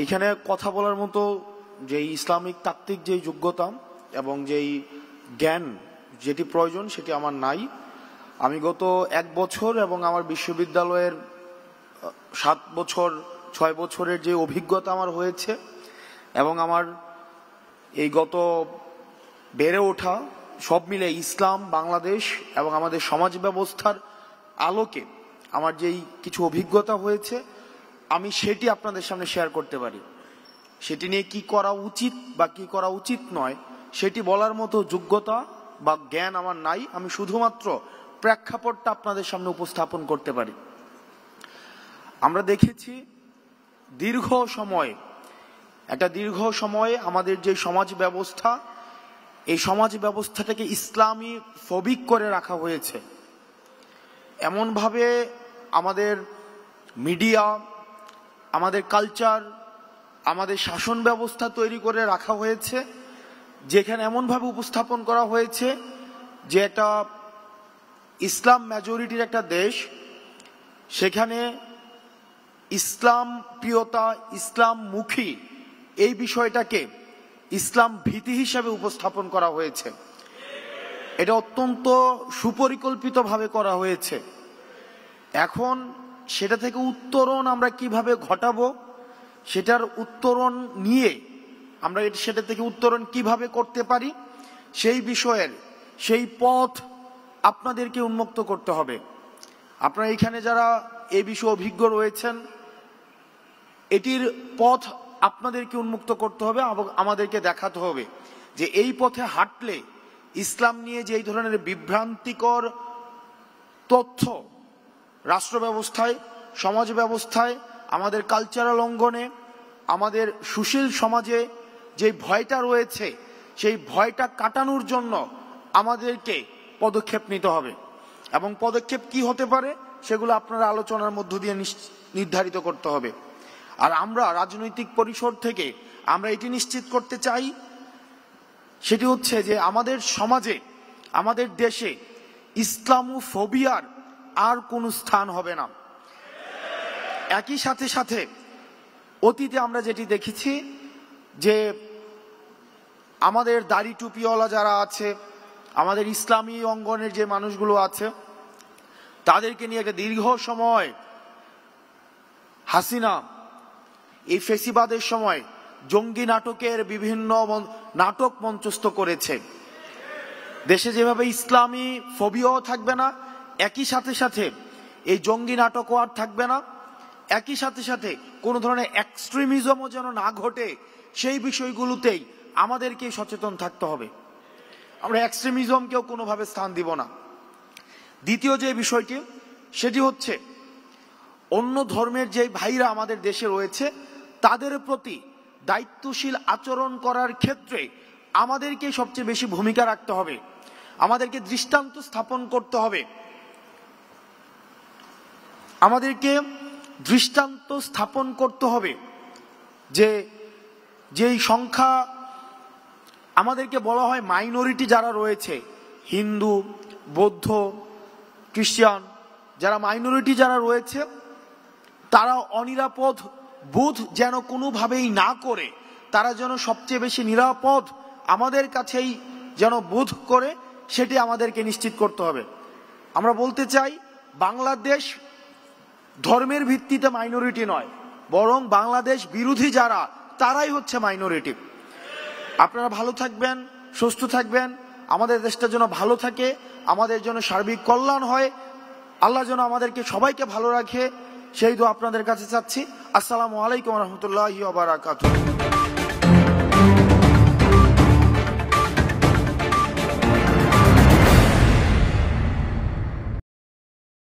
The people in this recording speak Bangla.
এখানে কথা বলার মতো যে ইসলামিক তাত্ত্বিক যে যোগ্যতা এবং যেই জ্ঞান যেটি প্রয়োজন সেটি আমার নাই। আমি গত 1 বছর এবং আমার বিশ্ববিদ্যালয়ের 7 বছর 6 বছরের যে অভিজ্ঞতা আমার হয়েছে এবং আমার এই গত বেড়ে ওঠা সব মিলে ইসলাম, বাংলাদেশ এবং আমাদের সমাজ ব্যবস্থার আলোকে আমার যেই কিছু অভিজ্ঞতা হয়েছে আমি সেটি আপনাদের সামনে শেয়ার করতে পারি। সেটি নিয়ে কি করা উচিত বা কি করা উচিত নয় সেটি বলার মতো যোগ্যতা বা জ্ঞান আমার নাই। আমি শুধুমাত্র প্রেক্ষাপটটা আপনাদের সামনে উপস্থাপন করতে পারি। আমরা দেখেছি দীর্ঘ সময়ে আমাদের যে সমাজ ব্যবস্থা, এই সমাজ ব্যবস্থাটাকে ইসলামী ফবিক করে রাখা হয়েছে। এমনভাবে আমাদের মিডিয়া, আমাদের কালচার, আমাদের শাসন ব্যবস্থা তৈরি করে রাখা হয়েছে যেখানে এমনভাবে উপস্থাপন করা হয়েছে যে একটা ইসলাম মেজরিটির একটা দেশ, সেখানে ইসলাম প্রিয়তা, ইসলাম মুখী এই বিষয়টাকে ইসলাম ভীতি হিসাবে উপস্থাপন করা হয়েছে। এটা অত্যন্ত সুপরিকল্পিতভাবে করা হয়েছে। এখন সেটা থেকে উত্তরণ আমরা কিভাবে ঘটাবো, সেটার উত্তরণ নিয়ে আমরা সেটা থেকে উত্তরণ কিভাবে করতে পারি সেই বিষয়ের সেই পথ আপনাদেরকে উন্মুক্ত করতে হবে। আপনারা এখানে যারা এই বিষয়ে অভিজ্ঞ রয়েছেন, এটির পথ আপনাদেরকে উন্মুক্ত করতে হবে এবং আমাদেরকে দেখাতে হবে যে এই পথে হাঁটলে ইসলাম নিয়ে যে এই ধরনের বিভ্রান্তিকর তথ্য রাষ্ট্র ব্যবস্থায়, সমাজ ব্যবস্থায়, আমাদের কালচারাল অঙ্গনে, আমাদের সুশীল সমাজে যে ভয়টা রয়েছে সেই ভয়টা কাটানোর জন্য আমাদেরকে পদক্ষেপ নিতে হবে। এবং পদক্ষেপ কি হতে পারে সেগুলো আপনারা আলোচনার মধ্য দিয়ে নির্ধারিত করতে হবে। আর আমরা রাজনৈতিক পরিসর থেকে আমরা এটি নিশ্চিত করতে চাই, সেটি হচ্ছে যে আমাদের সমাজে, আমাদের দেশে ইসলামোফোবিয়ার আর কোনো স্থান হবে না। একই সাথে অতীতে আমরা যেটি দেখেছি যে আমাদের দাড়ি টুপিওয়ালা যারা আছে, আমাদের ইসলামী অঙ্গনের যে মানুষগুলো আছে, তাদেরকে নিয়ে একটা দীর্ঘ সময় হাসিনা এই ফেসিবাদের সময় জঙ্গি নাটকের বিভিন্ন নাটক মঞ্চস্থ করেছে। দেশে যেভাবে ইসলামী ফোবিয়াও থাকবে না, একই সাথে এই জঙ্গি নাটকও আর থাকবে না। একই সাথে কোনো ধরনের এক্সট্রিমিজমও যেন না ঘটে সেই বিষয়গুলোতেই আমাদেরকে সচেতন থাকতে হবে। আমরা এক্সট্রিমিজমকেও কোনোভাবে স্থান দিব না। দ্বিতীয় যে বিষয়টি সেটি হচ্ছে অন্য ধর্মের যে ভাইরা আমাদের দেশে রয়েছে তাদের প্রতি দায়িত্বশীল আচরণ করার ক্ষেত্রে আমাদেরকে সবচেয়ে বেশি ভূমিকা রাখতে হবে। আমাদেরকে দৃষ্টান্ত স্থাপন করতে হবে। আমাদেরকে দৃষ্টান্ত স্থাপন করতে হবে যে যেই সংখ্যা আমাদেরকে বলা হয় মাইনরিটি যারা রয়েছে, হিন্দু, বৌদ্ধ, খ্রিস্টান, যারা মাইনরিটি যারা রয়েছে তারা অনিরাপদ বোধ যেন কোনোভাবেই না করে, তারা যেন সবচেয়ে বেশি নিরাপদ আমাদের কাছেই যেন বোধ করে, সেটি আমাদেরকে নিশ্চিত করতে হবে। আমরা বলতে চাই বাংলাদেশ ধর্মের ভিত্তিতে মাইনরিটি নয়, বরং বাংলাদেশ বিরোধী যারা তারাই হচ্ছে মাইনরিটি। আপনারা ভালো থাকবেন, সুস্থ থাকবেন, আমাদের দেশটা যেন ভালো থাকে, আমাদের জন্য সার্বিক কল্যাণ হয়, আল্লাহ যেন আমাদেরকে সবাইকে ভালো রাখে, সেই দোয়া আপনাদের কাছে চাচ্ছি। আসসালামু আলাইকুম ওয়া রাহমাতুল্লাহি ওয়া বারাকাতুহু।